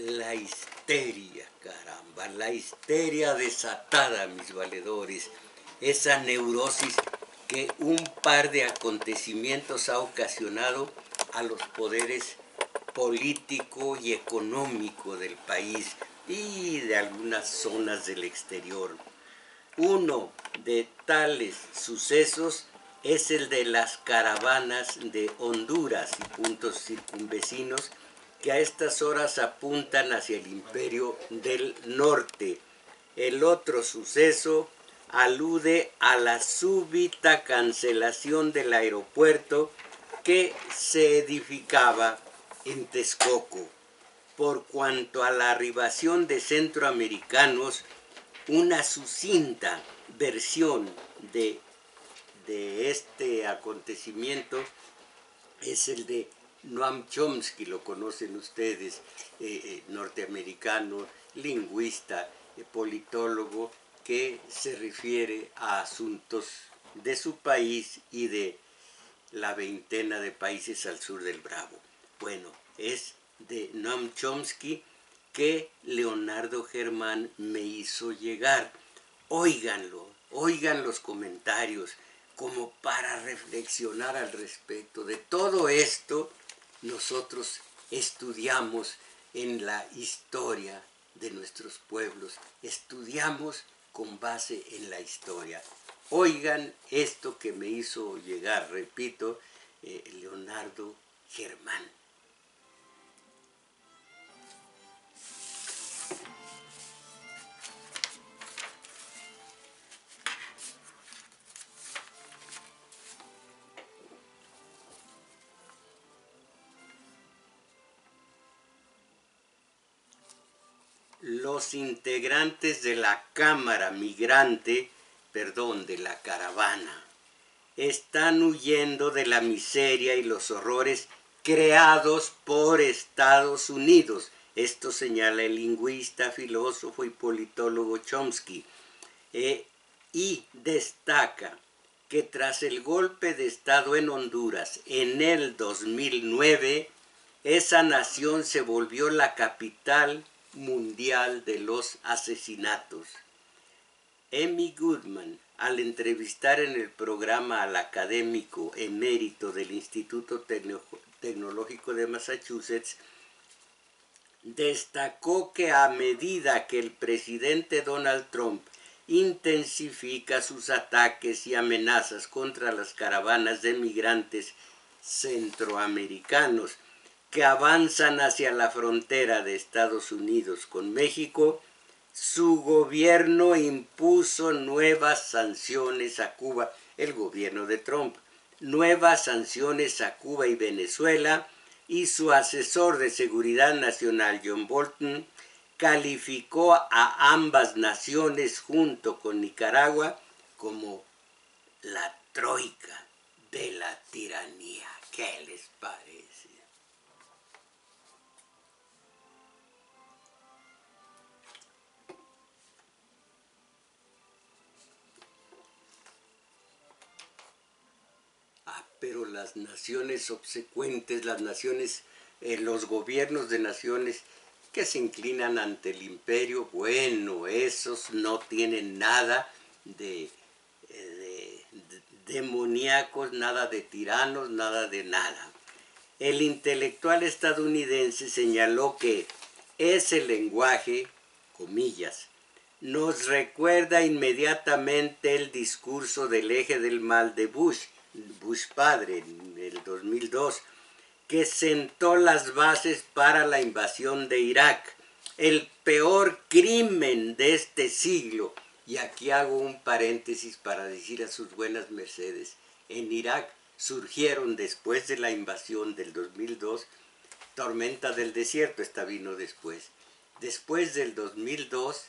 La histeria, caramba, la histeria desatada, mis valedores, esa neurosis que un par de acontecimientos ha ocasionado a los poderes político y económico del país y de algunas zonas del exterior. Uno de tales sucesos es el de las caravanas de Honduras y puntos circunvecinos que a estas horas apuntan hacia el Imperio del Norte. El otro suceso alude a la súbita cancelación del aeropuerto que se edificaba en Texcoco. Por cuanto a la arribación de centroamericanos, una sucinta versión de este acontecimiento es el de Noam Chomsky, lo conocen ustedes, norteamericano, lingüista, politólogo, que se refiere a asuntos de su país y de la veintena de países al sur del Bravo. Bueno, es de Noam Chomsky que Leonardo Germán me hizo llegar. Óiganlo, oigan los comentarios, como para reflexionar al respecto. De todo esto, nosotros estudiamos en la historia de nuestros pueblos, estudiamos con base en la historia. Oigan esto que me hizo llegar, repito, Leonardo Germán. Los integrantes de la Cámara Migrante, de la caravana, están huyendo de la miseria y los horrores creados por Estados Unidos. Esto señala el lingüista, filósofo y politólogo Chomsky. Y destaca que tras el golpe de Estado en Honduras en el 2009, esa nación se volvió la capital mundial de los asesinatos. Amy Goodman, al entrevistar en el programa al académico emérito del Instituto Tecnológico de Massachusetts, destacó que a medida que el presidente Donald Trump intensifica sus ataques y amenazas contra las caravanas de migrantes centroamericanos que avanzan hacia la frontera de Estados Unidos con México, su gobierno impuso nuevas sanciones a Cuba, el gobierno de Trump, nuevas sanciones a Cuba y Venezuela, y su asesor de seguridad nacional, John Bolton, calificó a ambas naciones junto con Nicaragua como la troika de la tiranía. ¿Qué les parece? Pero las naciones subsecuentes, las naciones, los gobiernos de naciones que se inclinan ante el imperio, bueno, esos no tienen nada de demoníacos, nada de tiranos, nada de nada. El intelectual estadounidense señaló que ese lenguaje, comillas, nos recuerda inmediatamente el discurso del eje del mal de Bush padre, en el 2002, que sentó las bases para la invasión de Irak, el peor crimen de este siglo. Y aquí hago un paréntesis para decir a sus buenas mercedes, en Irak surgieron después de la invasión del 2002, tormenta del desierto, esta vino después. Después del 2002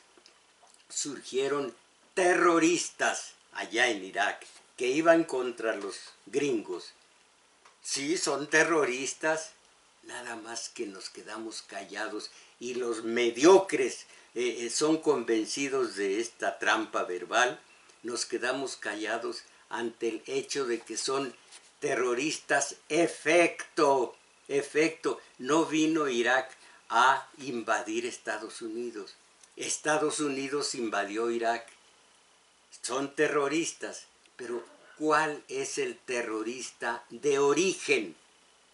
surgieron terroristas allá en Irak que iban contra los gringos. Sí, son terroristas, nada más que nos quedamos callados y los mediocres son convencidos de esta trampa verbal. Nos quedamos callados ante el hecho de que son terroristas efecto. No vino Irak a invadir Estados Unidos. Estados Unidos invadió Irak. Son terroristas, pero ¿cuál es el terrorista de origen?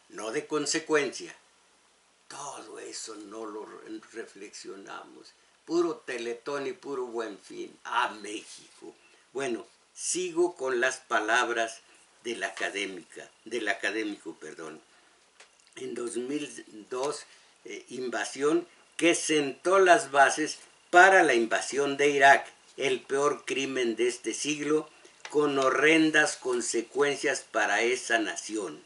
No de consecuencia. Todo eso no lo reflexionamos. Puro Teletón y puro Buen Fin. ¡Ah, México! Bueno, sigo con las palabras del académico, perdón. En 2002, invasión que sentó las bases para la invasión de Irak, el peor crimen de este siglo, con horrendas consecuencias para esa nación.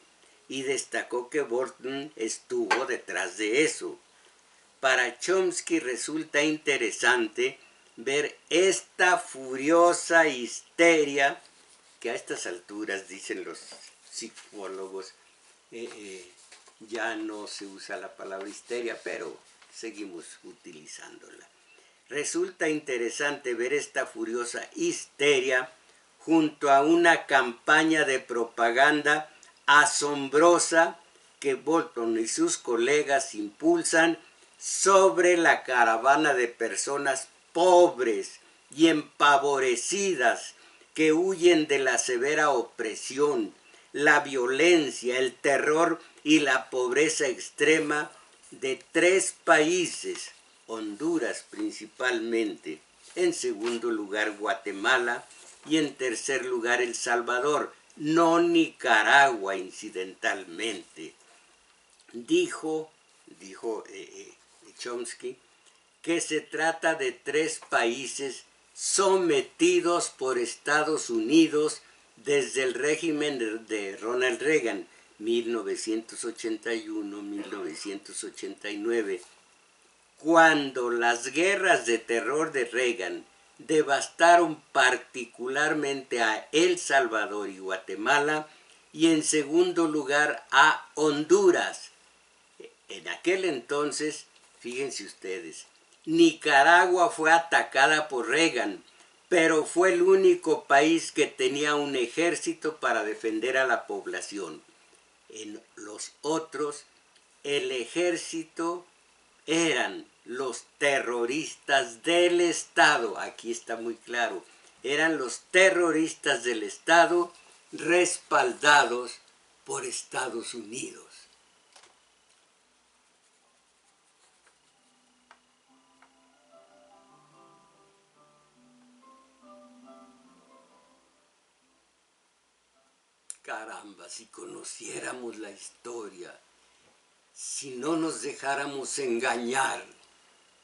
Y destacó que Bolton estuvo detrás de eso. Para Chomsky resulta interesante ver esta furiosa histeria que a estas alturas, dicen los psicólogos, ya no se usa la palabra histeria, pero seguimos utilizándola. Resulta interesante ver esta furiosa histeria junto a una campaña de propaganda asombrosa que Bolton y sus colegas impulsan sobre la caravana de personas pobres y empavorecidas que huyen de la severa opresión, la violencia, el terror y la pobreza extrema de 3 países, Honduras principalmente, en segundo lugar Guatemala y en tercer lugar El Salvador, no Nicaragua incidentalmente. Dijo Chomsky que se trata de 3 países sometidos por Estados Unidos desde el régimen de Ronald Reagan, 1981-1989, cuando las guerras de terror de Reagan devastaron particularmente a El Salvador y Guatemala, y en segundo lugar a Honduras. En aquel entonces, fíjense ustedes, Nicaragua fue atacada por Reagan, pero fue el único país que tenía un ejército para defender a la población. En los otros, el ejército eran los terroristas del Estado. Aquí está muy claro. Eran los terroristas del Estado respaldados por Estados Unidos. Caramba, si conociéramos la historia, si no nos dejáramos engañar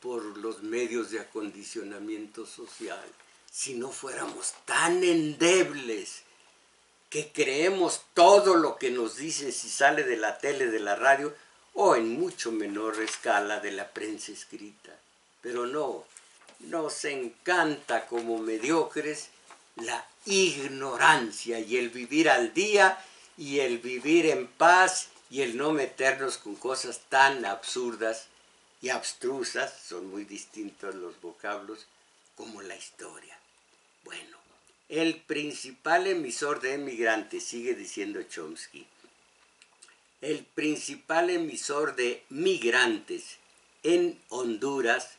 por los medios de acondicionamiento social, si no fuéramos tan endebles que creemos todo lo que nos dicen si sale de la tele, de la radio, o en mucho menor escala de la prensa escrita. Pero no, nos encanta como mediocres la ignorancia y el vivir al día y el vivir en paz y el no meternos con cosas tan absurdas y abstrusas, son muy distintos los vocablos, como la historia. Bueno, el principal emisor de emigrantes, sigue diciendo Chomsky, el principal emisor de migrantes en Honduras,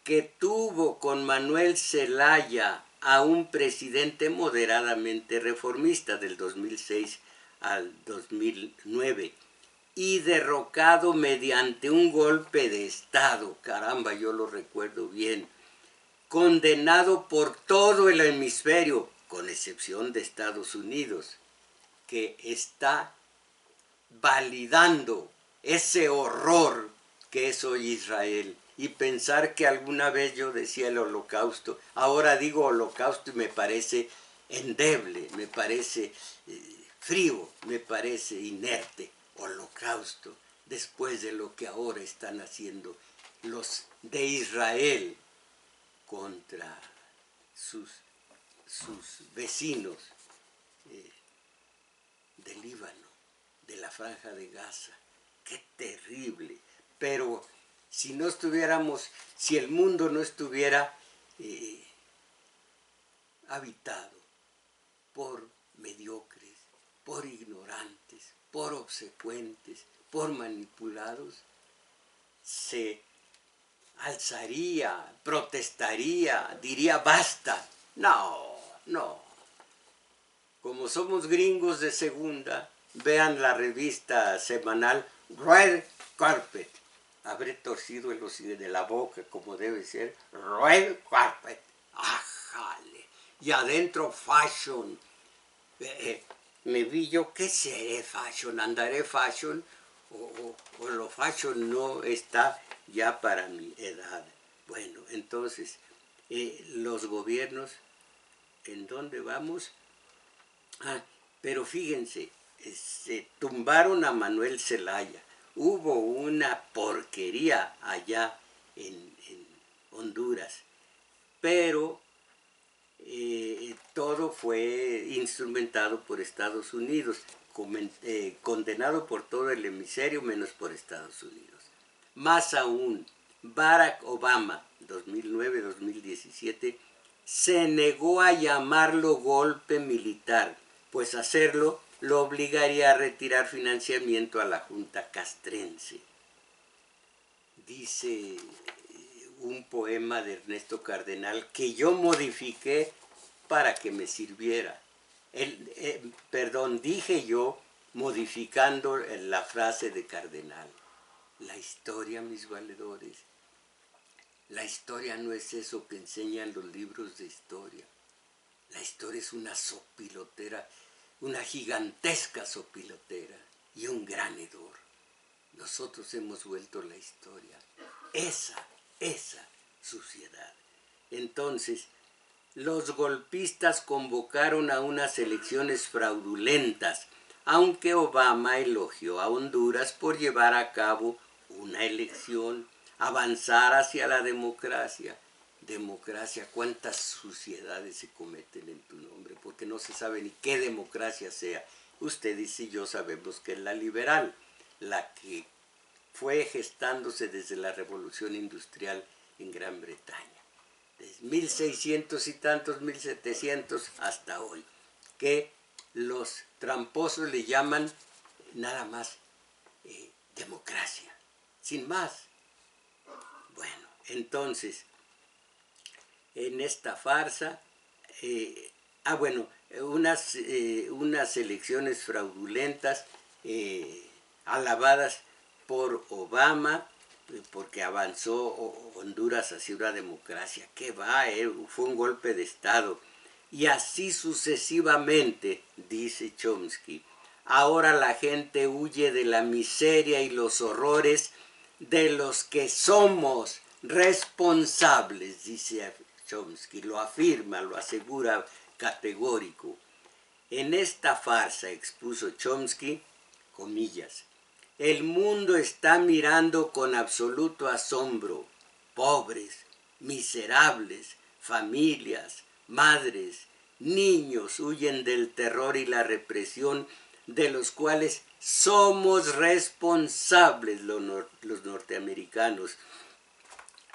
que tuvo con Manuel Zelaya a un presidente moderadamente reformista del 2006 al 2009 y derrocado mediante un golpe de Estado, caramba, yo lo recuerdo bien, condenado por todo el hemisferio, con excepción de Estados Unidos, que está validando ese horror que es hoy Israel. Y pensar que alguna vez yo decía el holocausto, ahora digo holocausto y me parece endeble, me parece frío, me parece inerte. Holocausto, después de lo que ahora están haciendo los de Israel contra sus vecinos del Líbano, de la Franja de Gaza. ¡Qué terrible! Pero si no estuviéramos, si el mundo no estuviera habitado por mediocres, por ignorantes, por obsecuentes, por manipulados, se alzaría, protestaría, diría basta. No, no. Como somos gringos de segunda, vean la revista semanal Red Carpet. Habré torcido el hocico de la boca como debe ser. Red Carpet. ¡Ajale! Y adentro fashion. Me vi yo, ¿qué seré fashion? ¿Andaré fashion? O lo fashion no está ya para mi edad. Bueno, entonces, los gobiernos, ¿en dónde vamos? Pero fíjense, se tumbaron a Manuel Zelaya. Hubo una porquería allá en Honduras, pero todo fue instrumentado por Estados Unidos, condenado por todo el hemisferio menos por Estados Unidos. Más aún, Barack Obama, 2009-2017, se negó a llamarlo golpe militar, pues hacerlo lo obligaría a retirar financiamiento a la Junta Castrense. Dice un poema de Ernesto Cardenal que yo modifiqué para que me sirviera. Dije yo modificando la frase de Cardenal. La historia, mis valedores, la historia no es eso que enseñan los libros de historia. La historia es una sopilotera, una gigantesca sopilotera y un gran hedor. Nosotros hemos vuelto la historia esa suciedad. Entonces, los golpistas convocaron a unas elecciones fraudulentas, aunque Obama elogió a Honduras por llevar a cabo una elección, avanzar hacia la democracia. Democracia, cuántas suciedades se cometen en tu nombre, porque no se sabe ni qué democracia sea. Ustedes y yo sabemos que es la liberal, la que fue gestándose desde la Revolución Industrial en Gran Bretaña, desde 1600 y tantos, 1700 hasta hoy, que los tramposos le llaman nada más democracia, sin más. Bueno, entonces, en esta farsa, unas elecciones fraudulentas, alabadas por Obama, porque avanzó Honduras hacia una democracia. ¿Qué va? Fue un golpe de Estado. Y así sucesivamente, dice Chomsky. Ahora la gente huye de la miseria y los horrores de los que somos responsables, dice Chomsky. Lo afirma, lo asegura categórico. En esta farsa, expuso Chomsky, comillas, el mundo está mirando con absoluto asombro. Pobres, miserables, familias, madres, niños huyen del terror y la represión de los cuales somos responsables los norteamericanos.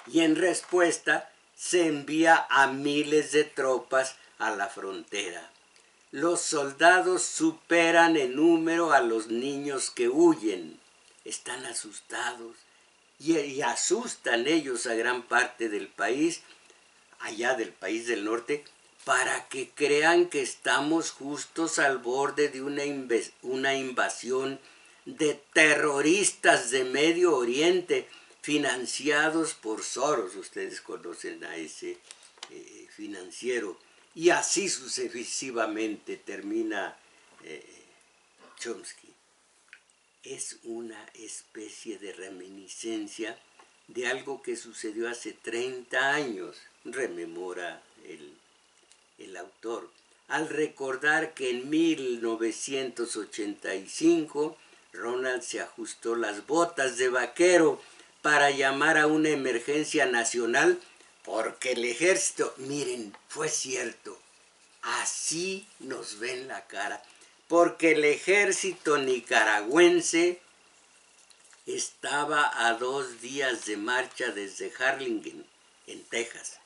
Y en respuesta se envía a miles de tropas a la frontera. Los soldados superan en número a los niños que huyen. Están asustados y asustan ellos a gran parte del país, allá del país del norte, para que crean que estamos justos al borde de una invasión de terroristas de Medio Oriente financiados por Soros. Ustedes conocen a ese financiero. Y así sucesivamente termina Chomsky. Es una especie de reminiscencia de algo que sucedió hace 30 años, rememora el autor, al recordar que en 1985 Ronald se ajustó las botas de vaquero para llamar a una emergencia nacional porque el ejército, miren, fue cierto, así nos ven la cara, porque el ejército nicaragüense estaba a 2 días de marcha desde Harlingen, en Texas,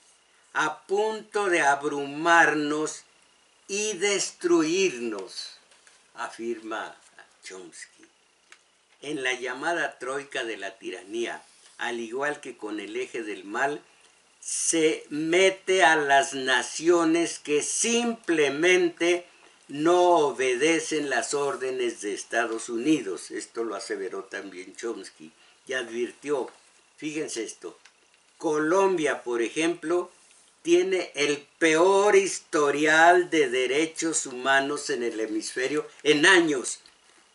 a punto de abrumarnos y destruirnos, afirma Chomsky. En la llamada troika de la tiranía, al igual que con el eje del mal, se mete a las naciones que simplemente no obedecen las órdenes de Estados Unidos. Esto lo aseveró también Chomsky y advirtió, fíjense esto, Colombia, por ejemplo, tiene el peor historial de derechos humanos en el hemisferio en años,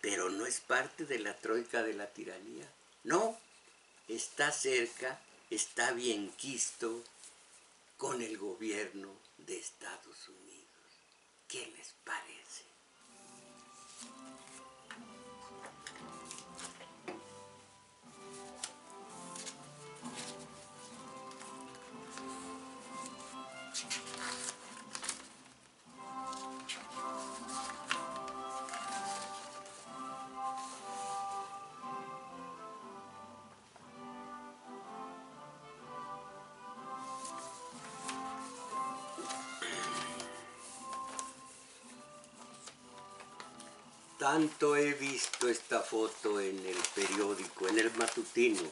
pero no es parte de la troika de la tiranía. No, está cerca, está bien quisto con el gobierno de Estados Unidos. ¿Qué les parece? Tanto he visto esta foto en el periódico, en el matutino,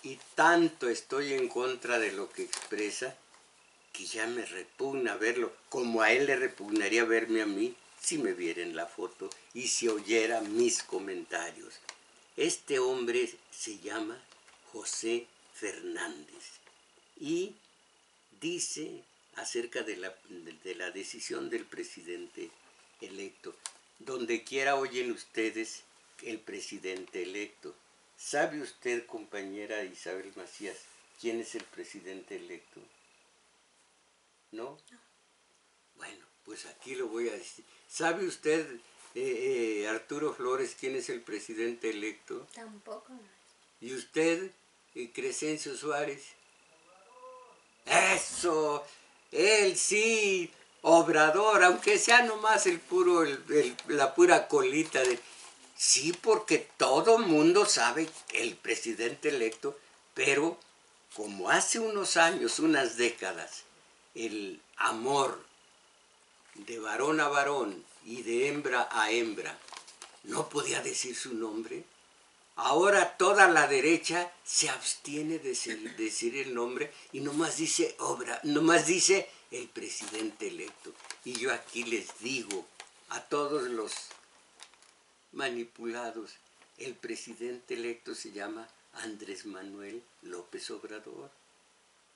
y tanto estoy en contra de lo que expresa, que ya me repugna verlo, como a él le repugnaría verme a mí si me viera en la foto y si oyera mis comentarios. Este hombre se llama José Fernández y dice acerca de la decisión del presidente electo. Donde quiera oyen ustedes el presidente electo. ¿Sabe usted, compañera Isabel Macías, quién es el presidente electo? ¿No? No. Bueno, pues aquí lo voy a decir. ¿Sabe usted, Arturo Flores, quién es el presidente electo? Tampoco. ¿Y usted, Crescencio Suárez? ¡Eso! Él sí, Obrador, aunque sea nomás la pura colita de... Sí, porque todo mundo sabe el presidente electo, pero como hace unos años, unas décadas, el amor de varón a varón y de hembra a hembra no podía decir su nombre, ahora toda la derecha se abstiene de decir el nombre y nomás dice nomás dice el presidente electo. Y yo aquí les digo a todos los manipulados, el presidente electo se llama Andrés Manuel López Obrador.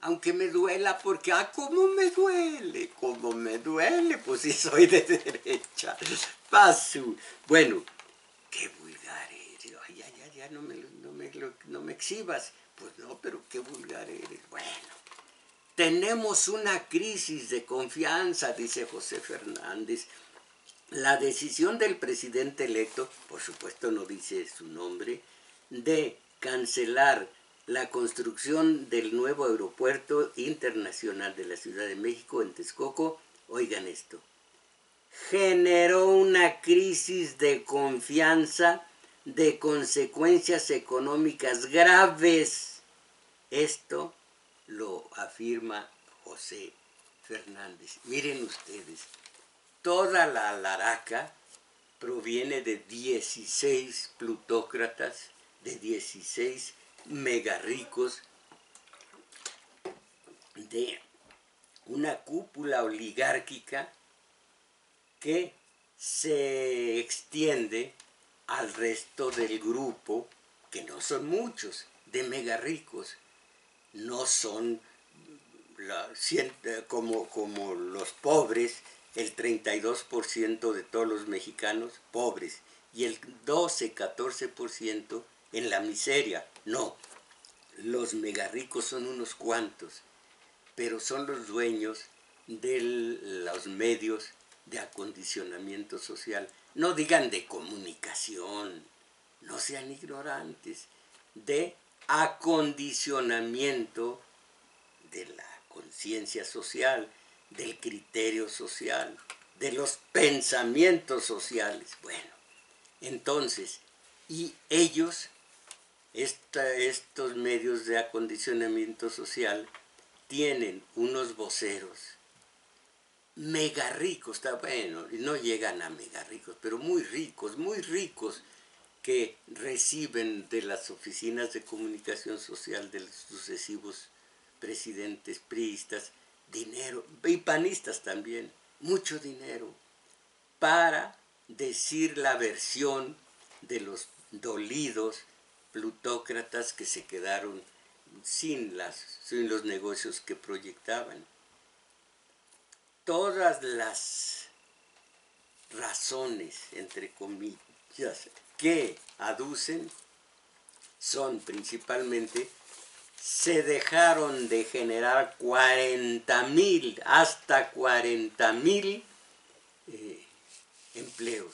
Aunque me duela, porque, cómo me duele, pues si soy de derecha. Paso. Bueno, qué vulgar eres. Ay, ya, no me exhibas. Pues no, pero qué vulgar eres. Bueno, tenemos una crisis de confianza, dice José Fernández. La decisión del presidente electo, por supuesto no dice su nombre, de cancelar la construcción del nuevo aeropuerto internacional de la Ciudad de México en Texcoco, oigan esto, generó una crisis de confianza de consecuencias económicas graves. Esto lo afirma José Fernández. Miren ustedes, toda la alaraca proviene de 16 plutócratas, de 16 megarricos, de una cúpula oligárquica que se extiende al resto del grupo, que no son muchos, de megarricos. No son como los pobres, el 32% de todos los mexicanos pobres y el 12-14% en la miseria. No, los megarricos son unos cuantos, pero son los dueños de los medios de acondicionamiento social. No digan de comunicación, no sean ignorantes, de acondicionamiento de la conciencia social, del criterio social, de los pensamientos sociales. Bueno, entonces, y ellos, estos medios de acondicionamiento social, tienen unos voceros mega ricos, está bueno, no llegan a mega ricos, pero muy ricos, que reciben de las oficinas de comunicación social de los sucesivos presidentes priistas dinero, y panistas también, mucho dinero, para decir la versión de los dolidos plutócratas que se quedaron sin los negocios que proyectaban. Todas las razones, entre comillas, que aducen son principalmente: se dejaron de generar 40,000, hasta 40,000 empleos.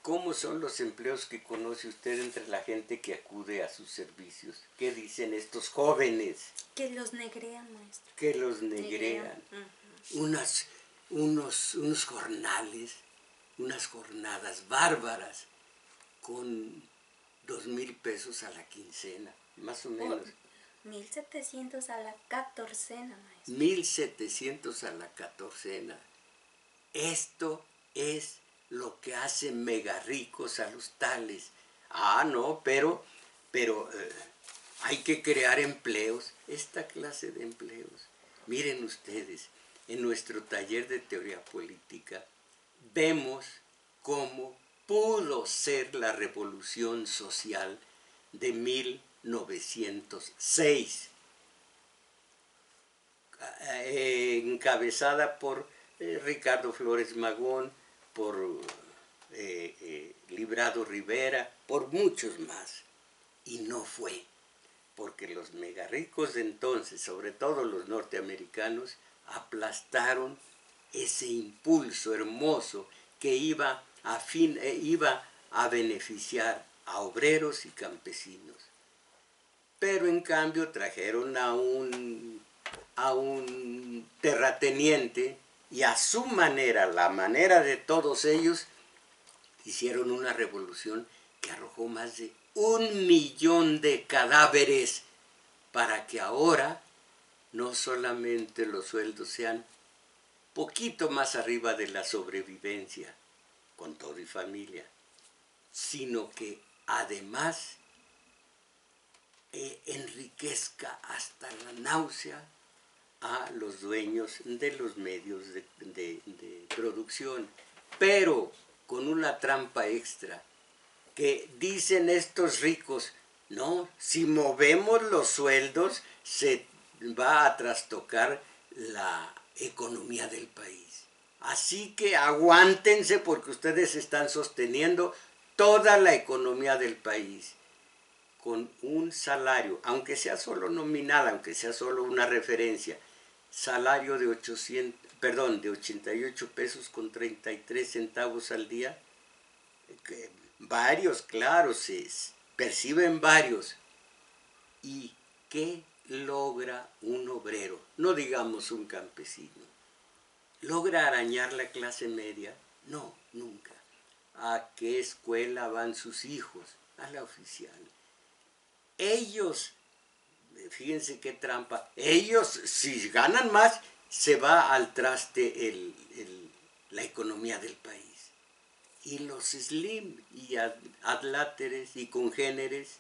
¿Cómo son los empleos que conoce usted entre la gente que acude a sus servicios? ¿Qué dicen estos jóvenes? Que los negrean, maestro. Que los negrean. Unos jornales, unas jornadas bárbaras con 2,000 pesos a la quincena, más o menos. 1,700 a la catorcena, maestro. 1,700 a la catorcena. Esto es lo que hace mega ricos a los tales. Ah, no, pero hay que crear empleos, esta clase de empleos. Miren ustedes, en nuestro taller de teoría política vemos cómo pudo ser la revolución social de 1906, encabezada por Ricardo Flores Magón, por Librado Rivera, por muchos más. Y no fue, porque los megarricos de entonces, sobre todo los norteamericanos, aplastaron ese impulso hermoso que iba a beneficiar a obreros y campesinos. Pero en cambio trajeron a un terrateniente, y a su manera, la manera de todos ellos, hicieron una revolución que arrojó más de 1,000,000 de cadáveres, para que ahora no solamente los sueldos sean poquito más arriba de la sobrevivencia, con todo y familia, sino que además enriquezca hasta la náusea a los dueños de los medios de producción, pero con una trampa extra, que dicen estos ricos: no, si movemos los sueldos se va a trastocar la economía del país. Así que aguántense, porque ustedes están sosteniendo toda la economía del país con un salario, aunque sea solo nominal, aunque sea solo una referencia, salario de 88 pesos con 33 centavos al día. Varios, claro, se perciben varios. ¿Y qué logra un obrero? No digamos un campesino. ¿Logra arañar la clase media? No, nunca. ¿A qué escuela van sus hijos? A la oficial. Ellos, fíjense qué trampa, ellos, si ganan más, se va al traste la economía del país. Y los slim y adláteres y congéneres,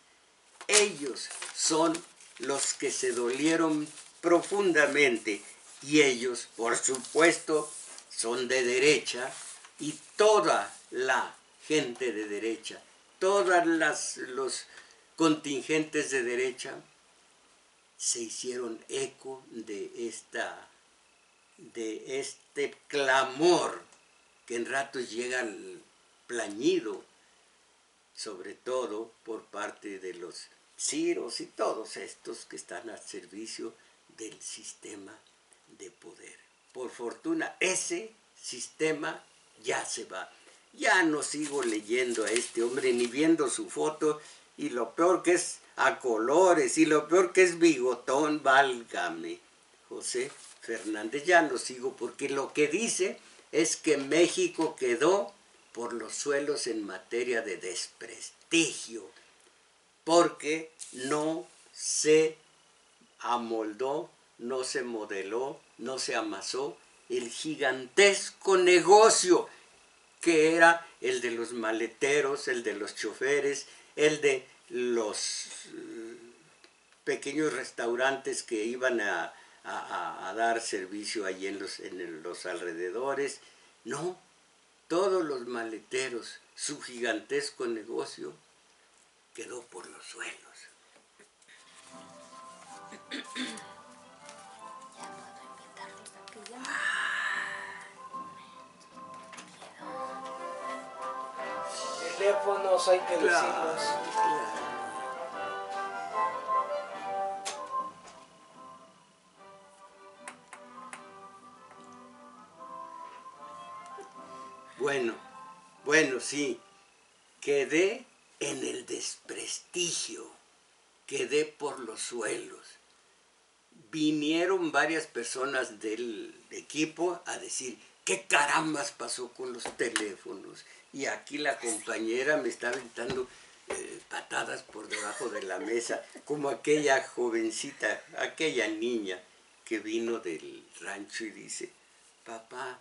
ellos son los que se dolieron profundamente, y ellos, por supuesto, son de derecha, y toda la gente de derecha, todos los contingentes de derecha se hicieron eco de este clamor, que en ratos llega al plañido, sobre todo por parte de los ciros y todos estos que están al servicio del sistema de poder. Por fortuna, ese sistema ya se va. Ya no sigo leyendo a este hombre ni viendo su foto, y lo peor que es a colores, y lo peor que es bigotón, válgame. José Fernández, ya no sigo, porque lo que dice es que México quedó por los suelos en materia de desprestigio, porque no se amoldó, no se modeló, no se amasó el gigantesco negocio que era el de los maleteros, el de los choferes, el de los pequeños restaurantes que iban a dar servicio allí en los alrededores. No, todos los maleteros, su gigantesco negocio quedó por los suelos. Ya puedo invitarlos a que llamen. Teléfonos hay que decirlos. Claro. Bueno, sí, quedé en el desprestigio, quedé por los suelos. Vinieron varias personas del equipo a decir, ¿qué carambas pasó con los teléfonos? Y aquí la compañera me está aventando patadas por debajo de la mesa, como aquella jovencita, aquella niña que vino del rancho y dice, papá,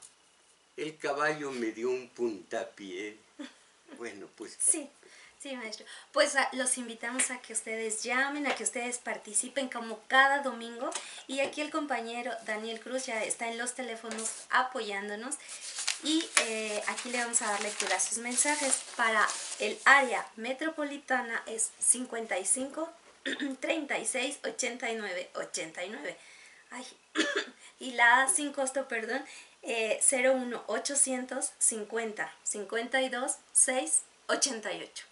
el caballo me dio un puntapié. Bueno, pues... Sí, sí, maestro. Pues los invitamos a que ustedes llamen, a que ustedes participen como cada domingo. Y aquí el compañero Daniel Cruz ya está en los teléfonos apoyándonos. Y aquí le vamos a dar lectura a sus mensajes. Para el área metropolitana es 55 36 89 89. Ay, y la sin costo, perdón, 01 800 50 52 6 88.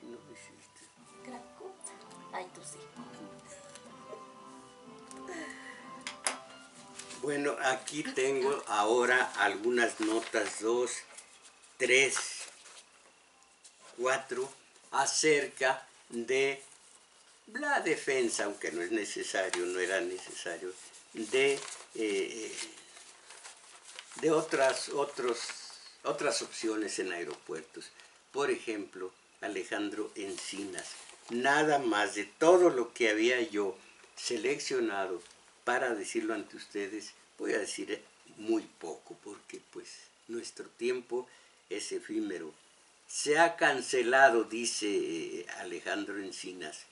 No hiciste. Gran cosa. Ay, tú sí. Bueno, aquí tengo ahora algunas notas, 2, 3, 4, acerca de la defensa, aunque no es necesario, no era necesario, de otras opciones en aeropuertos. Por ejemplo, Alejandro Encinas. Nada más de todo lo que había yo seleccionado para decirlo ante ustedes, voy a decir muy poco, porque pues nuestro tiempo es efímero. Se ha cancelado, dice Alejandro Encinas,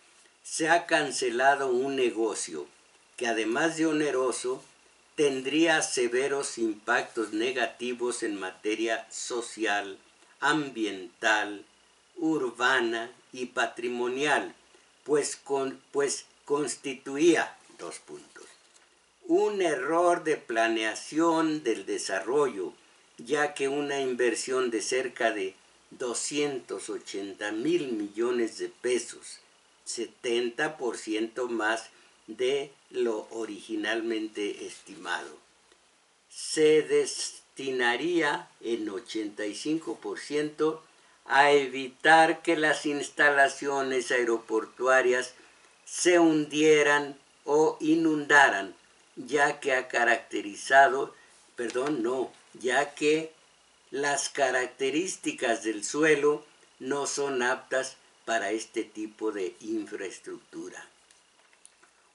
se ha cancelado un negocio que además de oneroso, tendría severos impactos negativos en materia social, ambiental, urbana y patrimonial, pues constituía, un error de planeación del desarrollo, ya que una inversión de cerca de 280,000 millones de pesos, 70% más de lo originalmente estimado, se destinaría en 85% a evitar que las instalaciones aeroportuarias se hundieran o inundaran, ya que las características del suelo no son aptas para este tipo de infraestructura.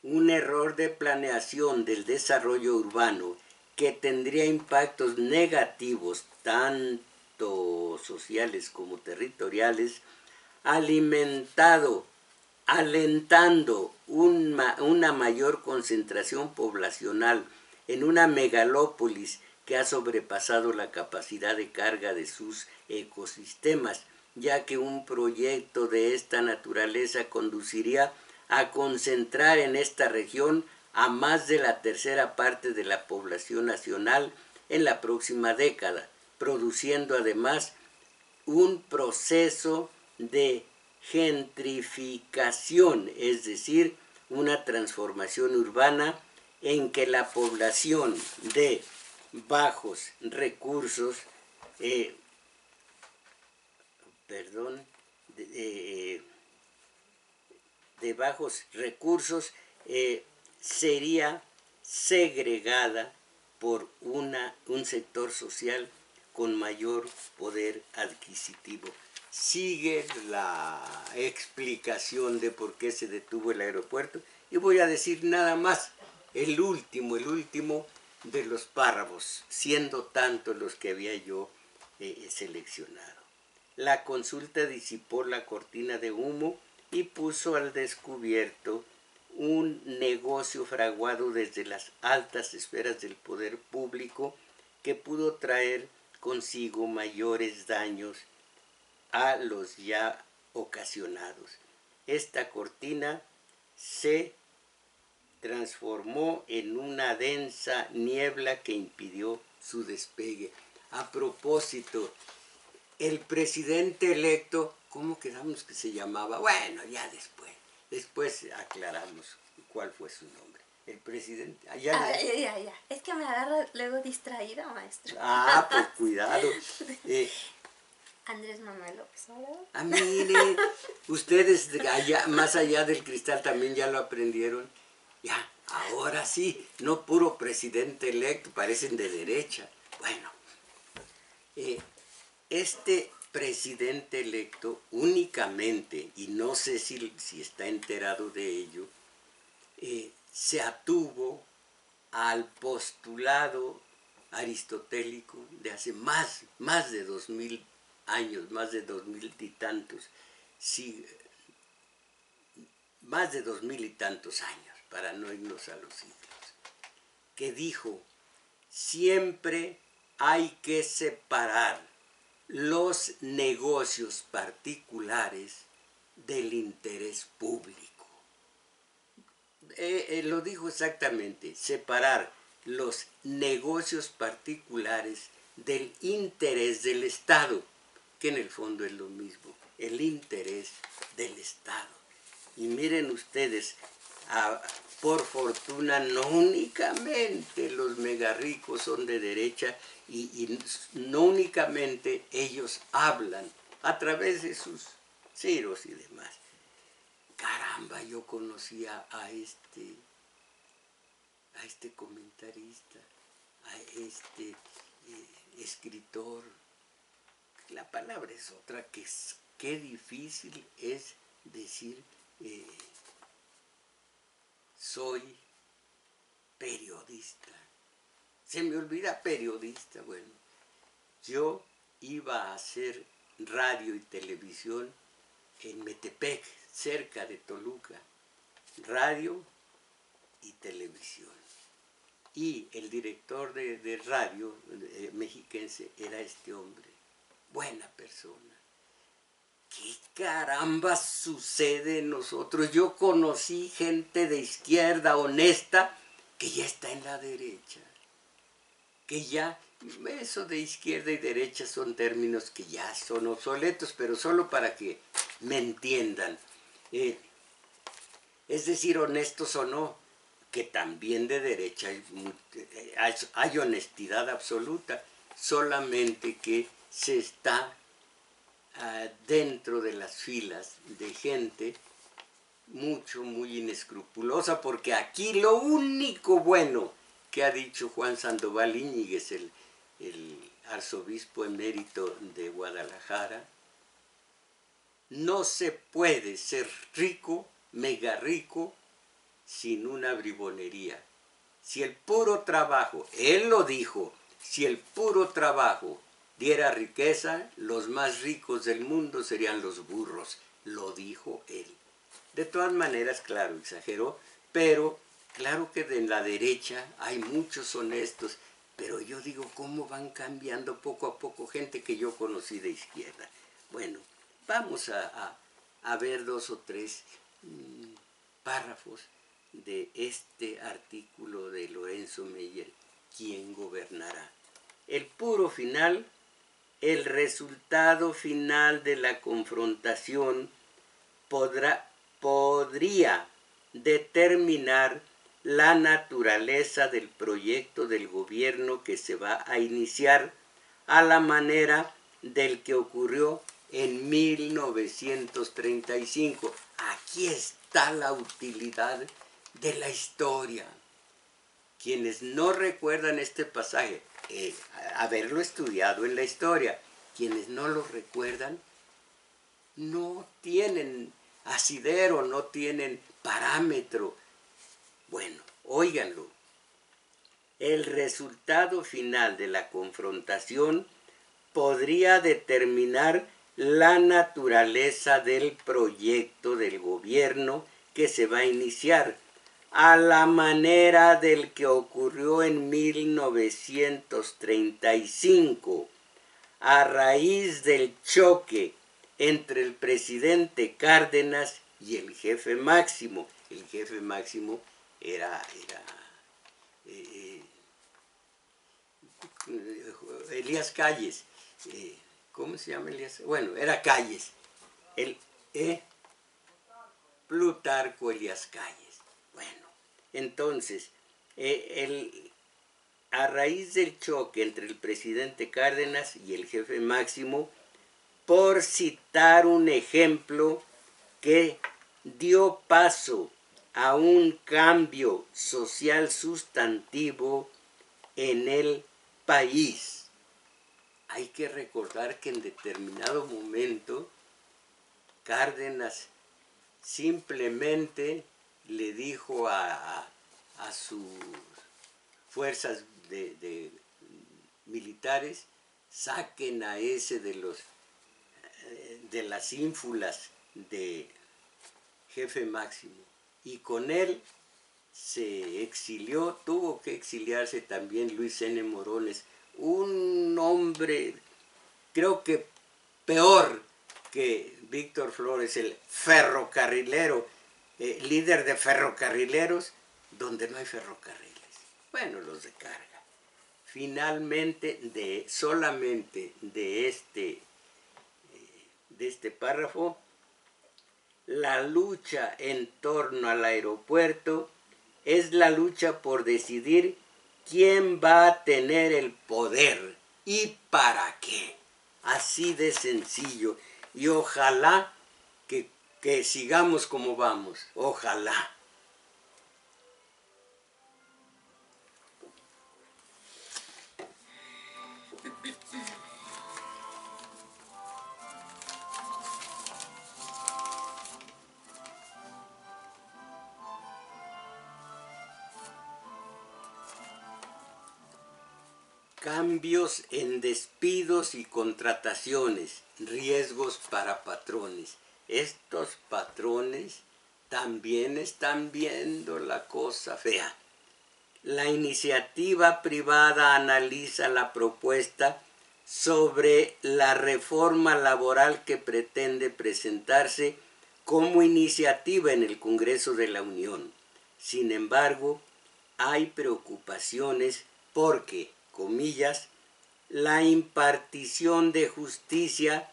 Un error de planeación del desarrollo urbano que tendría impactos negativos tanto sociales como territoriales, alentando una mayor concentración poblacional en una megalópolis que ha sobrepasado la capacidad de carga de sus ecosistemas, ya que un proyecto de esta naturaleza conduciría a concentrar en esta región a más de la tercera parte de la población nacional en la próxima década, produciendo además un proceso de gentrificación, es decir, una transformación urbana en que la población de bajos recursos, sería segregada por un sector social con mayor poder adquisitivo. Sigue la explicación de por qué se detuvo el aeropuerto y voy a decir nada más. El último de los párrafos, siendo tantos los que había yo seleccionado. La consulta disipó la cortina de humo y puso al descubierto un negocio fraguado desde las altas esferas del poder público que pudo traer consigo mayores daños a los ya ocasionados. Esta cortina se transformó en una densa niebla que impidió su despegue. A propósito, el presidente electo, ¿cómo quedamos que se llamaba? Bueno, ya después aclaramos cuál fue su nombre. El presidente, ya. Es que me agarra luego distraída, maestro. Pues cuidado. Andrés Manuel López Obrador. Mire, ustedes allá, más allá del cristal también ya lo aprendieron. Ya, ahora sí, no puro presidente electo, parecen de derecha. Bueno, este presidente electo únicamente, y no sé si está enterado de ello, se atuvo al postulado aristotélico de hace más de 2000 años, más de 2000 y tantos, sí, más de 2000 y tantos años, para no irnos a los siglos, que dijo: siempre hay que separar los negocios particulares del interés público. Lo dijo exactamente, separar los negocios particulares del interés del Estado, que en el fondo es lo mismo, el interés del Estado. Y miren ustedes, por fortuna no únicamente los megarricos son de derecha y no únicamente ellos hablan a través de sus ciros y demás. Caramba, yo conocía a este comentarista, a este escritor. La palabra es otra, qué difícil es decir soy periodista. Se me olvida periodista. Bueno, yo iba a hacer radio y televisión en Metepec, cerca de Toluca, radio y televisión. Y el director de radio mexiquense era este hombre, buena persona. ¿Qué caramba sucede en nosotros? Yo conocí gente de izquierda honesta que ya está en la derecha, que ya, eso de izquierda y derecha son términos que ya son obsoletos, pero solo para que me entiendan. Es decir, honestos o no, que también de derecha hay honestidad absoluta, solamente que se está dentro de las filas de gente muy inescrupulosa, porque aquí lo único bueno que ha dicho Juan Sandoval Íñiguez, el arzobispo emérito de Guadalajara: no se puede ser rico, mega rico, sin una bribonería. Si el puro trabajo, él lo dijo, si el puro trabajo diera riqueza, los más ricos del mundo serían los burros. Lo dijo él. De todas maneras, claro, exageró, pero claro que en la derecha hay muchos honestos, pero yo digo, ¿cómo van cambiando poco a poco gente que yo conocí de izquierda? Bueno, vamos a ver 2 o 3 párrafos de este artículo de Lorenzo Meyer, ¿quién gobernará? El puro final, el resultado final de la confrontación podría determinar la naturaleza del proyecto del gobierno que se va a iniciar, a la manera del que ocurrió en 1935. Aquí está la utilidad de la historia. Quienes no recuerdan este pasaje, haberlo estudiado en la historia, quienes no lo recuerdan, no tienen asidero, no tienen parámetro. Bueno, óiganlo. el resultado final de la confrontación podría determinar la naturaleza del proyecto del gobierno que se va a iniciar, a la manera del que ocurrió en 1935, a raíz del choque entre el presidente Cárdenas y el jefe máximo. El jefe máximo era Elías Calles. ¿Cómo se llama Elías? Bueno, era Calles. El, Plutarco Elías Calles. Bueno, entonces, a raíz del choque entre el presidente Cárdenas y el jefe máximo, por citar un ejemplo que dio paso a un cambio social sustantivo en el país. Hay que recordar que en determinado momento Cárdenas simplemente le dijo a sus fuerzas de militares: saquen a ese de las ínfulas de jefe máximo. Y con él se exilió, tuvo que exiliarse también Luis N. Morones, un hombre, creo que peor que Víctor Flores, el ferrocarrilero, líder de ferrocarrileros, donde no hay ferrocarriles. Bueno, los de carga. Finalmente, solamente de este párrafo, la lucha en torno al aeropuerto es la lucha por decidir quién va a tener el poder y para qué. Así de sencillo. Y ojalá que sigamos como vamos. Ojalá. Cambios en despidos y contrataciones, riesgos para patrones. Estos patrones también están viendo la cosa fea. La iniciativa privada analiza la propuesta sobre la reforma laboral que pretende presentarse como iniciativa en el Congreso de la Unión. Sin embargo, hay preocupaciones porque, comillas, la impartición de justicia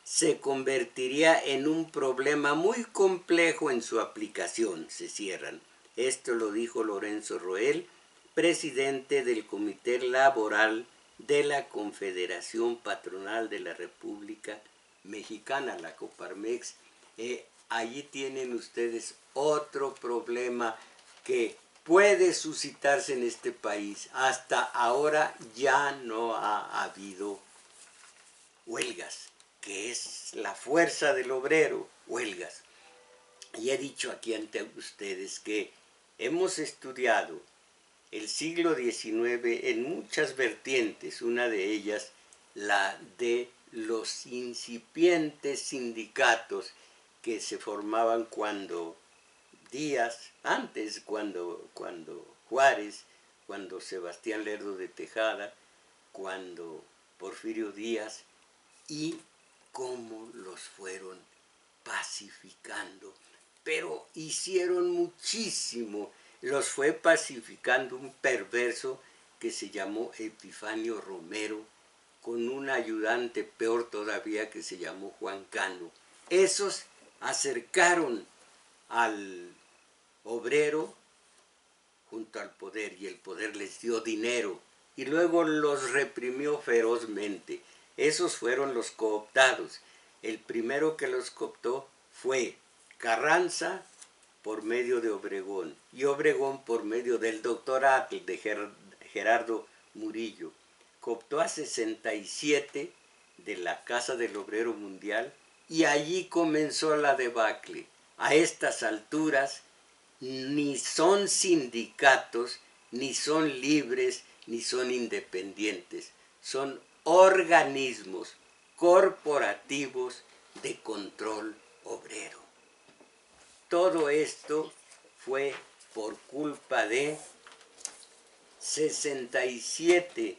se convertiría en un problema muy complejo en su aplicación, se cierran. Esto lo dijo Lorenzo Roel, presidente del Comité Laboral de la Confederación Patronal de la República Mexicana, la Coparmex. Allí tienen ustedes otro problema que puede suscitarse en este país. Hasta ahora ya no ha habido huelgas, que es la fuerza del obrero, huelgas. Y he dicho aquí ante ustedes que hemos estudiado el siglo XIX en muchas vertientes, una de ellas la de los incipientes sindicatos que se formaban cuando Díaz, antes cuando Juárez, cuando Sebastián Lerdo de Tejada, cuando Porfirio Díaz, y cómo los fueron pacificando. Pero hicieron muchísimo, los fue pacificando un perverso que se llamó Epifanio Romero, con un ayudante peor todavía que se llamó Juan Cano. Esos acercaron al obrero junto al poder, y el poder les dio dinero y luego los reprimió ferozmente. Esos fueron los cooptados. El primero que los cooptó fue Carranza por medio de Obregón, y Obregón por medio del doctor Atl de Gerardo Murillo. Cooptó a 67 de la Casa del Obrero Mundial, y allí comenzó la debacle. A estas alturas ni son sindicatos ni son libres, ni son independientes. Son organismos corporativos de control obrero. Todo esto fue por culpa de 67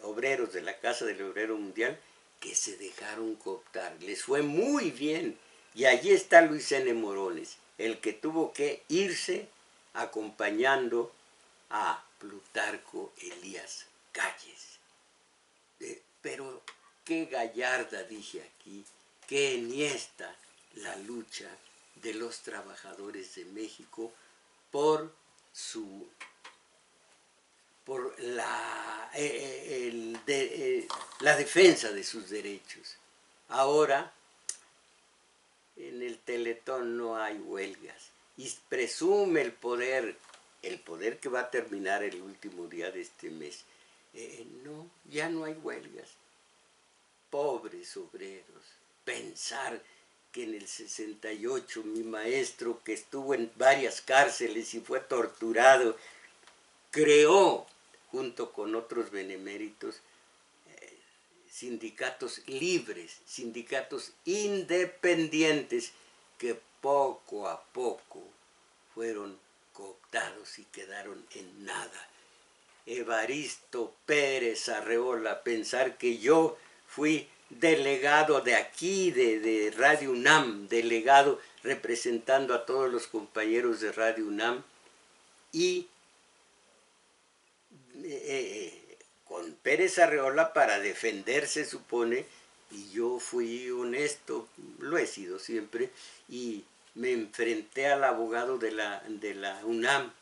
obreros de la Casa del Obrero Mundial que se dejaron cooptar. Les fue muy bien. Y allí está Luis N. Morones, el que tuvo que irse acompañando a Plutarco Elías Calles. Pero qué gallarda, dije aquí, qué enhiesta la lucha de los trabajadores de México por la defensa de sus derechos. Ahora, en el Teletón no hay huelgas y presume el poder que va a terminar el último día de este mes. No, ya no hay huelgas. Pobres obreros, pensar que en el 68 mi maestro, que estuvo en varias cárceles y fue torturado, creó, junto con otros beneméritos, sindicatos libres, sindicatos independientes, que poco a poco fueron cooptados y quedaron en nada. Evaristo Pérez Arreola, pensar que yo fui delegado de aquí, de Radio UNAM, delegado representando a todos los compañeros de Radio UNAM, y con Pérez Arreola para defenderse, supone, y yo fui honesto, lo he sido siempre, y me enfrenté al abogado de la UNAM,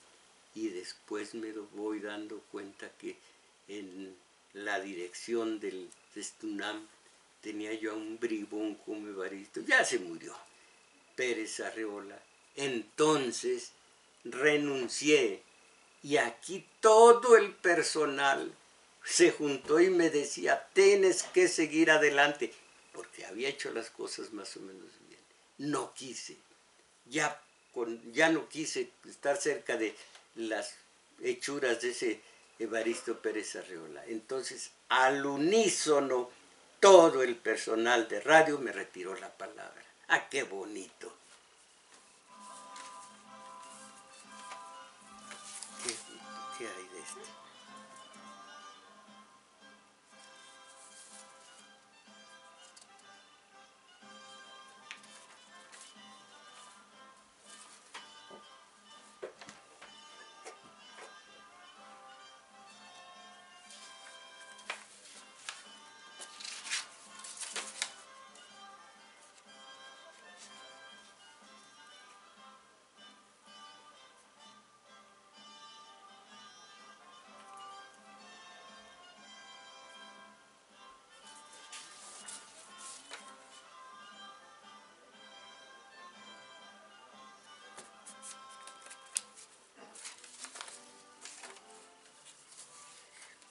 y después me voy dando cuenta que en la dirección del UNAM tenía yo a un bribón como Evaristo. Ya se murió Pérez Arreola. Entonces renuncié, y aquí todo el personal se juntó y me decía, tienes que seguir adelante, porque había hecho las cosas más o menos bien. No quise, ya no quise estar cerca de las hechuras de ese Evaristo Pérez Arreola. Entonces, al unísono, todo el personal de radio me retiró la palabra. ¡Ah, qué bonito! ¿Qué hay de esto?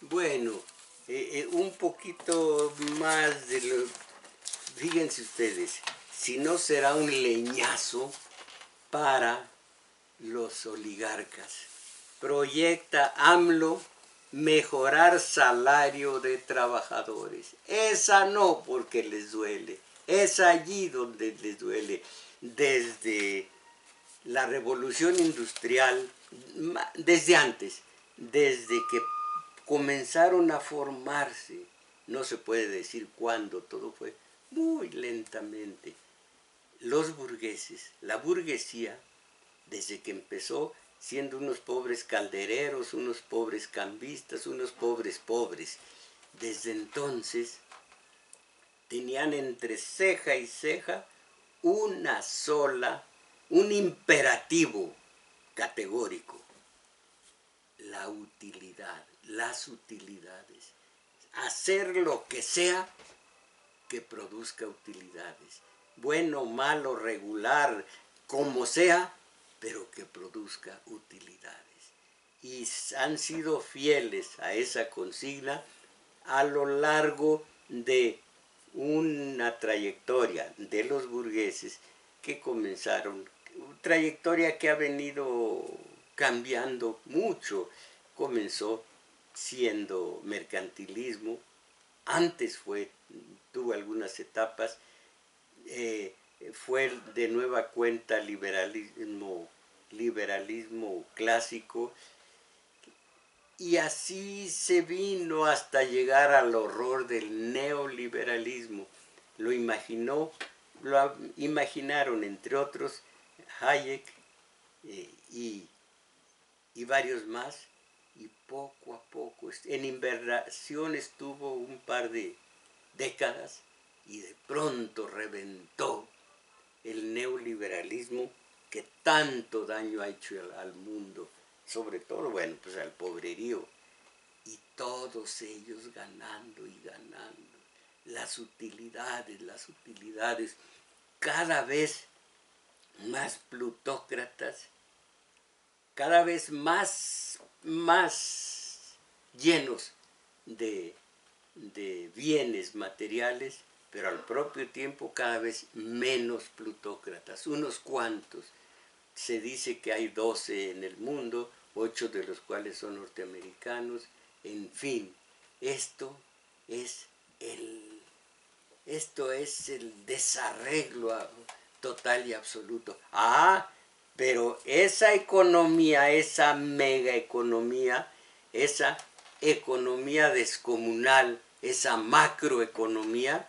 Bueno, un poquito más de lo... Fíjense ustedes, si no será un leñazo para los oligarcas. Proyecta AMLO mejorar salario de trabajadores. Esa no, porque les duele. Es allí donde les duele. Desde la revolución industrial, desde antes, desde que comenzaron a formarse, no se puede decir cuándo, todo fue muy lentamente. Los burgueses, la burguesía, desde que empezó siendo unos pobres caldereros, unos pobres cambistas, unos pobres, desde entonces tenían entre ceja y ceja un imperativo categórico: la utilidad, las utilidades, hacer lo que sea que produzca utilidades, bueno, malo, regular, como sea, pero que produzca utilidades. Y han sido fieles a esa consigna a lo largo de una trayectoria de los burgueses que comenzaron, trayectoria que ha venido cambiando mucho. Comenzó siendo mercantilismo, antes tuvo algunas etapas, fue de nueva cuenta liberalismo clásico, y así se vino hasta llegar al horror del neoliberalismo. Lo imaginaron entre otros Hayek y varios más, y poco a poco, en inversión estuvo un par de décadas y de pronto reventó el neoliberalismo que tanto daño ha hecho al mundo, sobre todo, bueno, pues al pobrerío, y todos ellos ganando y ganando. Las utilidades, cada vez más plutócratas, cada vez más llenos de bienes materiales, pero al propio tiempo cada vez menos plutócratas, unos cuantos. Se dice que hay 12 en el mundo, 8 de los cuales son norteamericanos. En fin, esto es el desarreglo total y absoluto. Pero esa economía, esa mega economía, esa economía descomunal, esa macroeconomía,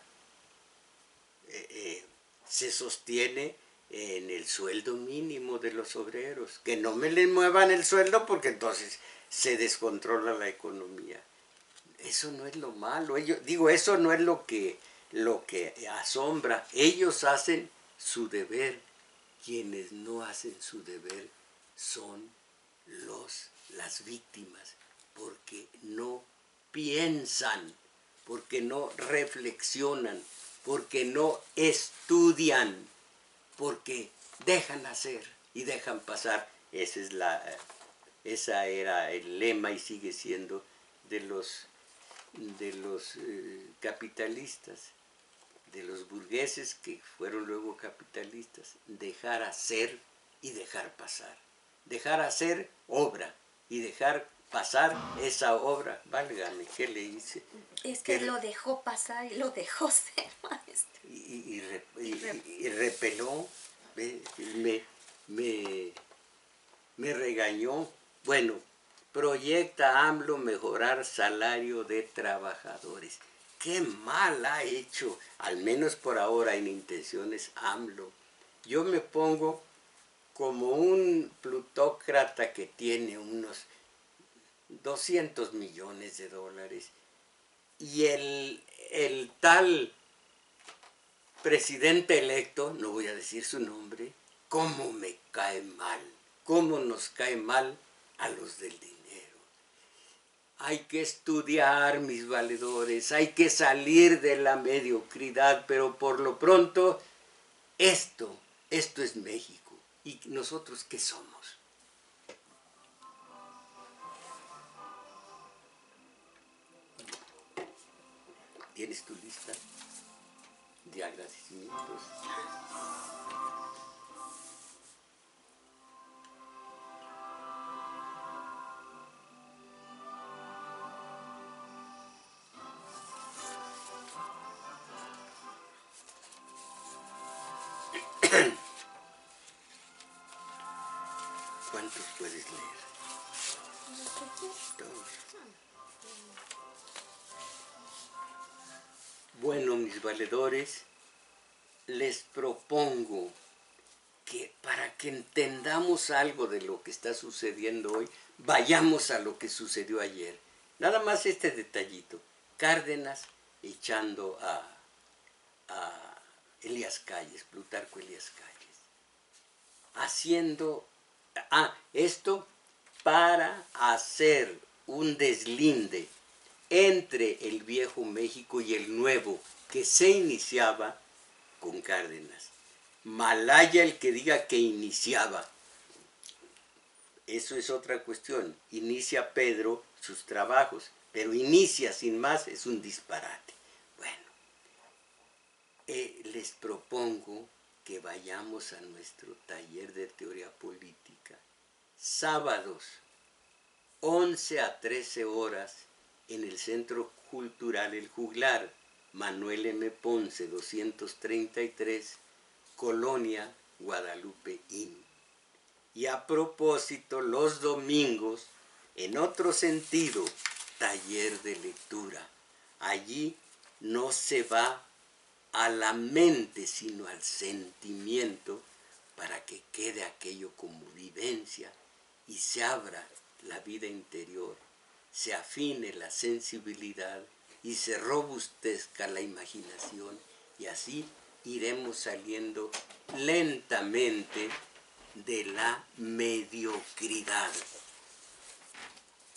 se sostiene en el sueldo mínimo de los obreros. Que no me le muevan el sueldo porque entonces se descontrola la economía. Eso no es lo malo. Eso no es lo que asombra. Ellos hacen su deber. Quienes no hacen su deber son las víctimas, porque no piensan, porque no reflexionan, porque no estudian, porque dejan hacer y dejan pasar. Esa era el lema y sigue siendo de los capitalistas, de los burgueses que fueron luego capitalistas: dejar hacer y dejar pasar. Dejar hacer obra y dejar pasar esa obra. Válgame, ¿qué le hice? Es que lo dejó pasar y lo dejó ser, maestro. Y repeló, me regañó. Bueno, proyecta AMLO mejorar salario de trabajadores. Qué mal ha hecho, al menos por ahora en intenciones, AMLO. Yo me pongo como un plutócrata que tiene unos 200 millones de dólares, y el tal presidente electo, no voy a decir su nombre, cómo me cae mal, cómo nos cae mal a los del dinero. Hay que estudiar, mis valedores, hay que salir de la mediocridad, pero por lo pronto esto es México. ¿Y nosotros qué somos? ¿Tienes tu lista de agradecimientos? ¿Cuántos puedes leer? Todos. Bueno, mis valedores, les propongo que para que entendamos algo de lo que está sucediendo hoy, vayamos a lo que sucedió ayer. Nada más este detallito. Cárdenas echando a Elías Calles, Plutarco Elías Calles. Haciendo esto para hacer un deslinde entre el viejo México y el nuevo, que se iniciaba con Cárdenas. Malaya el que diga que iniciaba. Eso es otra cuestión. Inicia Pedro sus trabajos, pero inicia sin más, es un disparate. Bueno, les propongo que vayamos a nuestro taller de teoría política sábados 11 a 13 horas en el Centro Cultural El Juglar, Manuel M. Ponce 233, Colonia Guadalupe Inn. Y a propósito, los domingos, en otro sentido, taller de lectura. Allí no se va a la mente, sino al sentimiento, para que quede aquello como vivencia y se abra la vida interior, se afine la sensibilidad y se robustezca la imaginación, y así iremos saliendo lentamente de la mediocridad.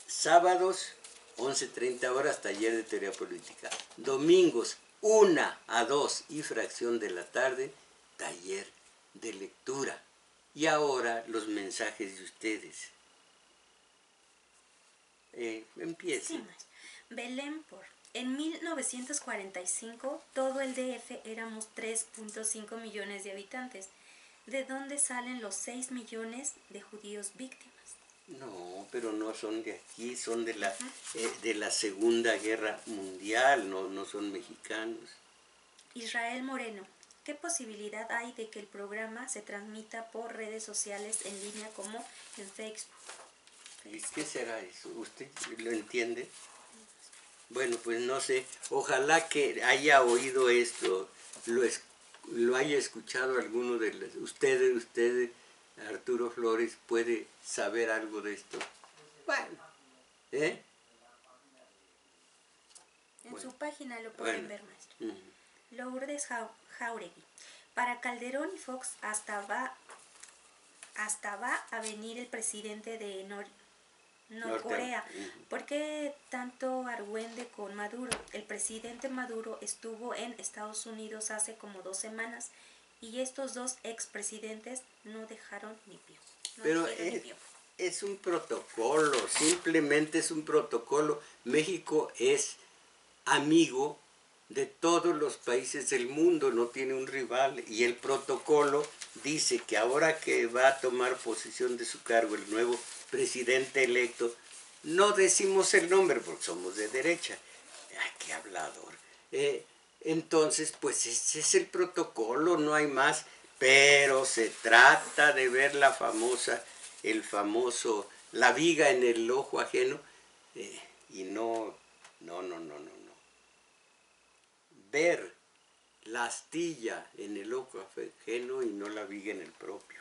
Sábados, 11:30 horas, taller de teoría política. Domingos, 1 a 2 y fracción de la tarde, taller de lectura. Y ahora los mensajes de ustedes. Empiecen. Sí, Belén por. En 1945, todo el DF éramos 3.5 millones de habitantes. ¿De dónde salen los 6 millones de judíos víctimas? No, pero no son de aquí, son de la Segunda Guerra Mundial, no son mexicanos. Israel Moreno, ¿qué posibilidad hay de que el programa se transmita por redes sociales en línea como en Facebook? ¿Y qué será eso? ¿Usted lo entiende? Bueno, pues no sé, ojalá que haya oído esto, lo haya escuchado alguno de ustedes, Arturo Flores, puede saber algo de esto. Bueno, ¿eh? En su página lo pueden ver, maestro. Lourdes Jauregui. Para Calderón y Fox hasta va a venir el presidente de Norcorea. ¿Por qué tanto argüende con Maduro? El presidente Maduro estuvo en Estados Unidos hace como 2 semanas y estos dos expresidentes no dejaron ni pío. Pero es un protocolo, simplemente es un protocolo. México es amigo de todos los países del mundo, no tiene un rival, y el protocolo dice que ahora que va a tomar posesión de su cargo el nuevo presidente electo, no decimos el nombre porque somos de derecha. ¡Ay, qué hablador! Entonces, pues ese es el protocolo, no hay más, pero se trata de ver la viga en el ojo ajeno, y no. Ver la astilla en el ojo ajeno y no la viga en el propio.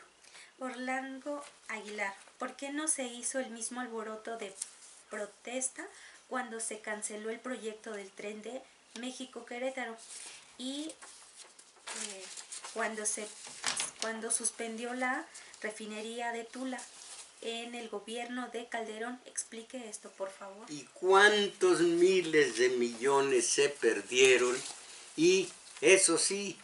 Orlando Aguilar, ¿por qué no se hizo el mismo alboroto de protesta cuando se canceló el proyecto del tren de México-Querétaro y cuando suspendió la refinería de Tula en el gobierno de Calderón? Explique esto, por favor. ¿Y cuántos miles de millones se perdieron? Y eso sí,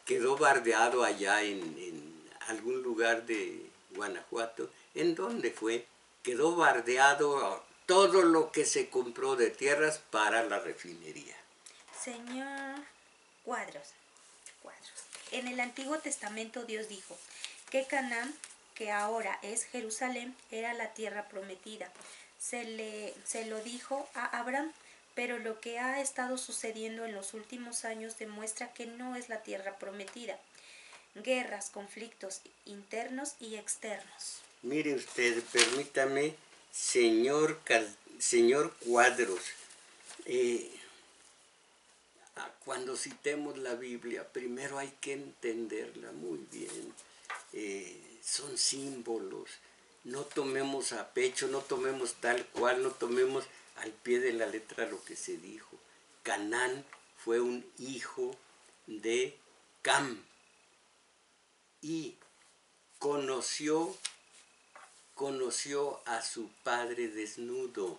quedó bardeado allá en algún lugar de Guanajuato. ¿En dónde fue? Quedó bardeado todo lo que se compró de tierras para la refinería. Señor Cuadros. En el Antiguo Testamento Dios dijo que Canaán, que ahora es Jerusalén, era la tierra prometida. Se lo dijo a Abraham, pero lo que ha estado sucediendo en los últimos años demuestra que no es la tierra prometida. Guerras, conflictos internos y externos. Mire usted, permítame, señor Cuadros, cuando citemos la Biblia, primero hay que entenderla muy bien. Son símbolos, no tomemos a pecho, no tomemos tal cual, no tomemos al pie de la letra lo que se dijo. Canaán fue un hijo de Cam y conoció a su padre desnudo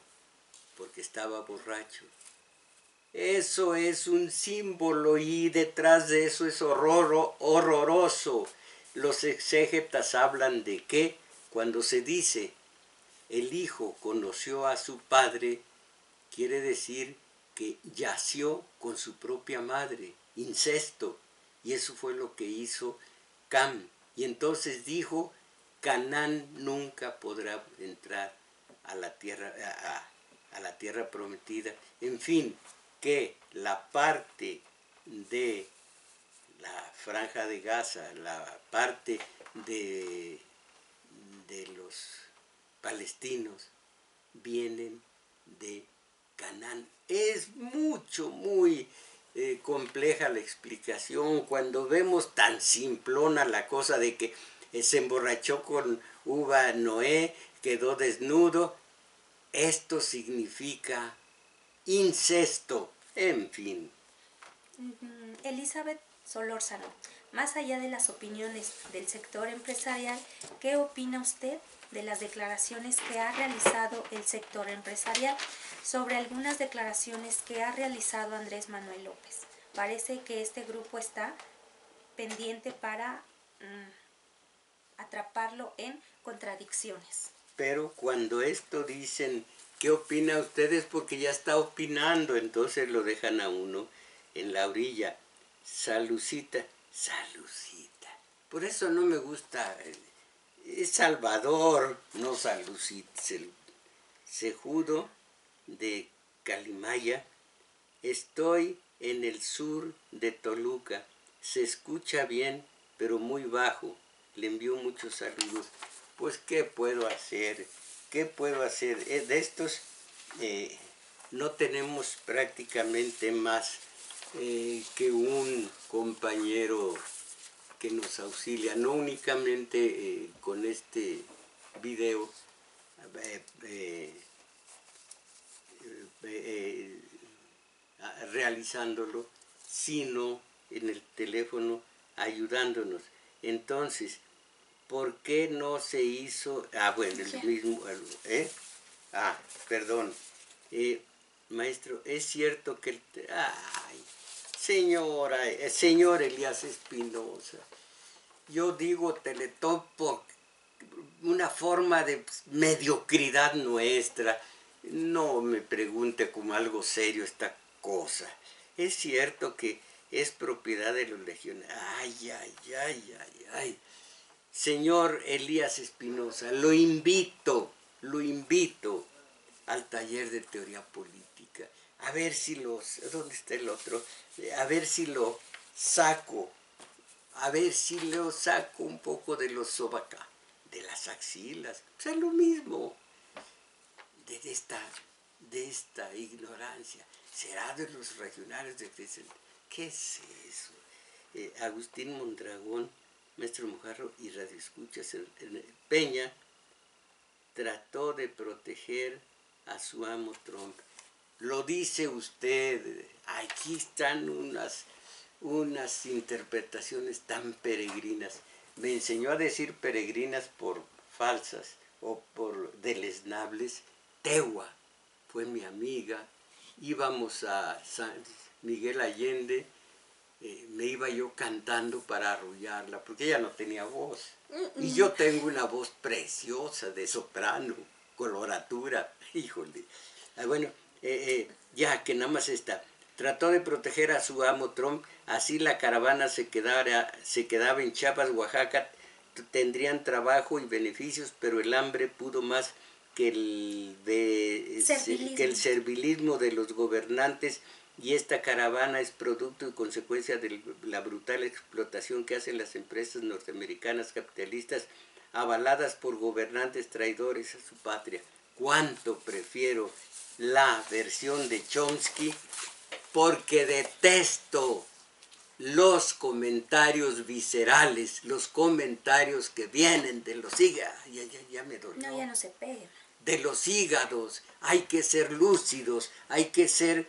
porque estaba borracho. Eso es un símbolo y detrás de eso es horroroso. Los exégetas hablan de que cuando se dice el hijo conoció a su padre, quiere decir que yació con su propia madre, incesto, y eso fue lo que hizo Cam. Y entonces dijo Canaán nunca podrá entrar a la tierra, a la tierra prometida. En fin, que la parte de la Franja de Gaza, la parte de los palestinos, vienen de Canaán. Es muy compleja la explicación cuando vemos tan simplona la cosa de que se emborrachó con uva Noé, quedó desnudo. Esto significa incesto, en fin. Elizabeth Solórzano, más allá de las opiniones del sector empresarial, ¿qué opina usted de las declaraciones que ha realizado el sector empresarial sobre algunas declaraciones que ha realizado Andrés Manuel López? Parece que este grupo está pendiente para atraparlo en contradicciones. Pero cuando esto dicen, ¿qué opina ustedes? Porque ya está opinando, entonces lo dejan a uno en la orilla. Salucita, Salucita. Por eso no me gusta. Es Salvador, no Salucita. Sejudo de Calimaya. Estoy en el sur de Toluca. Se escucha bien, pero muy bajo. Le envío muchos saludos. Pues, ¿qué puedo hacer? ¿Qué puedo hacer? De estos no tenemos prácticamente más que un compañero que nos auxilia, no únicamente con este video, realizándolo, sino en el teléfono ayudándonos. Entonces, ¿por qué no se hizo? Bueno, el mismo, perdón. Maestro, es cierto que señor Elías Espinosa, yo digo Teletón por una forma de mediocridad nuestra. No me pregunte como algo serio esta cosa. Es cierto que es propiedad de los legionarios. Ay. Señor Elías Espinosa, lo invito al taller de teoría política. A ver si ¿dónde está el otro? A ver si lo saco. Un poco de los sobacá, de las axilas. O sea, lo mismo. De esta ignorancia. ¿Será de los regionales de qué es eso? Agustín Mondragón, Maestro Mojarro y Radio Escuchas Peña trató de proteger a su amo Trump. Lo dice usted. Aquí están unas interpretaciones tan peregrinas. Me enseñó a decir peregrinas por falsas o por deleznables. Tewa fue mi amiga. Íbamos a San Miguel Allende. Me iba yo cantando para arrullarla, porque ella no tenía voz. Y yo tengo una voz preciosa de soprano, coloratura, híjole. Bueno, ya que nada más está. Trató de proteger a su amo Trump, así la caravana se quedaba en Chiapas, Oaxaca, tendrían trabajo y beneficios, pero el hambre pudo más que el servilismo de los gobernantes, y esta caravana es producto y consecuencia de la brutal explotación que hacen las empresas norteamericanas capitalistas avaladas por gobernantes traidores a su patria. ¿Cuánto prefiero la versión de Chomsky? Porque detesto los comentarios viscerales, los comentarios que vienen de los hígados. Ya me dolió. No, ya no se pega. De los hígados. Hay que ser lúcidos, hay que ser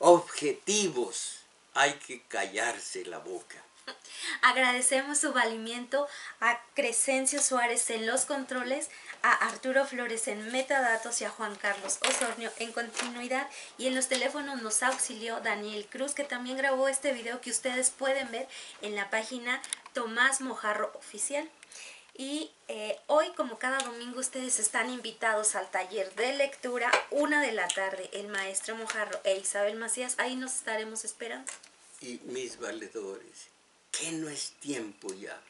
objetivos, hay que callarse la boca. Agradecemos su valimiento a Crescencio Suárez en los controles, a Arturo Flores en metadatos y a Juan Carlos Osornio en continuidad, y en los teléfonos nos auxilió Daniel Cruz, que también grabó este video que ustedes pueden ver en la página Tomás Mojarro Oficial. Y hoy, como cada domingo, ustedes están invitados al taller de lectura, 1 de la tarde, el maestro Mojarro e Isabel Macías. Ahí nos estaremos esperando. Y mis valedores, que no es tiempo ya.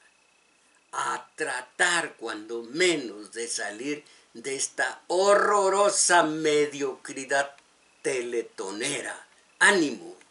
tratar cuando menos de salir de esta horrorosa mediocridad teletonera. ¡Ánimo!